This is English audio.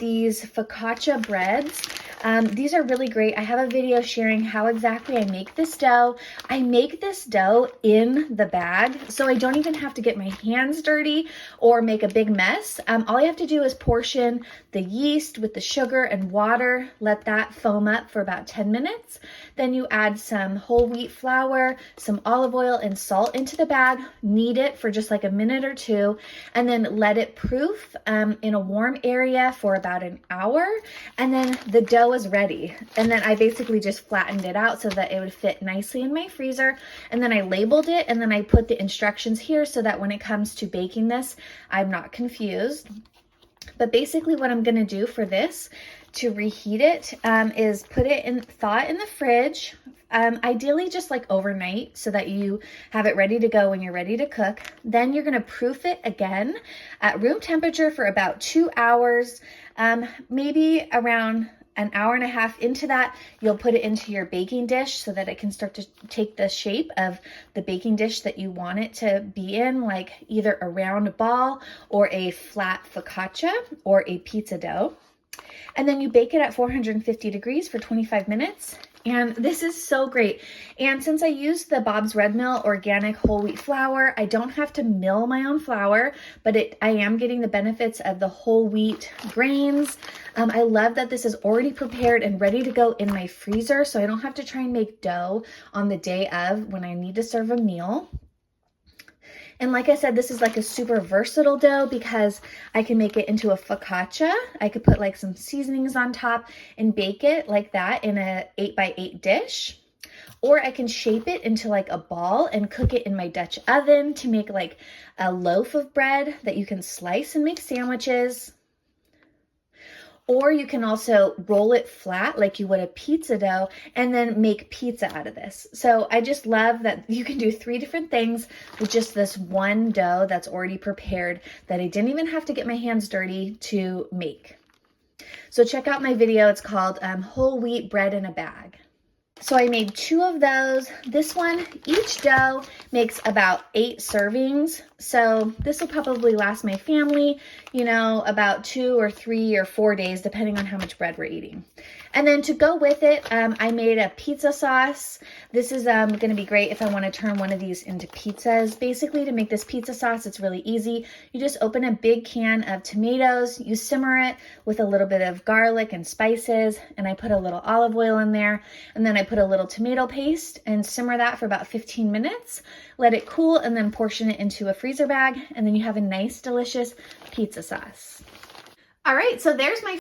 these focaccia breads. These are really great. I have a video sharing how exactly I make this dough. I make this dough in the bag, so I don't even have to get my hands dirty or make a big mess. All I have to do is portion the yeast with the sugar and water, let that foam up for about 10 minutes. Then you add some whole wheat flour, some olive oil and salt into the bag, knead it for just like a minute or two, and then let it proof in a warm area for about an hour. And then the dough is ready. And then I basically just flattened it out so that it would fit nicely in my freezer. And then I labeled it, and then I put the instructions here so that when it comes to baking this, I'm not confused. But basically what I'm gonna do for this to reheat it is put it in, thaw it in the fridge, ideally just like overnight so that you have it ready to go when you're ready to cook. Then you're gonna proof it again at room temperature for about 2 hours, maybe around an hour and a half into that, you'll put it into your baking dish so that it can start to take the shape of the baking dish that you want it to be in, like either a round ball or a flat focaccia or a pizza dough. And then you bake it at 450 degrees for 25 minutes. And this is so great. And since I use the Bob's Red Mill organic whole wheat flour, I don't have to mill my own flour, but I am getting the benefits of the whole wheat grains. I love that this is already prepared and ready to go in my freezer, so I don't have to try and make dough on the day of when I need to serve a meal. And like I said, this is like a super versatile dough because I can make it into a focaccia. I could put like some seasonings on top and bake it like that in a 8x8 dish. Or I can shape it into like a ball and cook it in my Dutch oven to make like a loaf of bread that you can slice and make sandwiches. Or you can also roll it flat like you would a pizza dough and then make pizza out of this. So I just love that you can do 3 different things with just this one dough that's already prepared that I didn't even have to get my hands dirty to make. So check out my video. It's called Whole Wheat Bread in a Bag. So I made 2 of those. This one, each dough makes about 8 servings. So this will probably last my family, you know, about 2 or 3 or 4 days, depending on how much bread we're eating. And then to go with it, I made a pizza sauce. This is going to be great if I want to turn one of these into pizzas. Basically, to make this pizza sauce, it's really easy. You just open a big can of tomatoes, you simmer it with a little bit of garlic and spices, and I put a little olive oil in there, and then I put a little tomato paste and simmer that for about 15 minutes. Let it cool, and then portion it into a freezer bag, and then you have a nice, delicious pizza sauce. All right, so there's my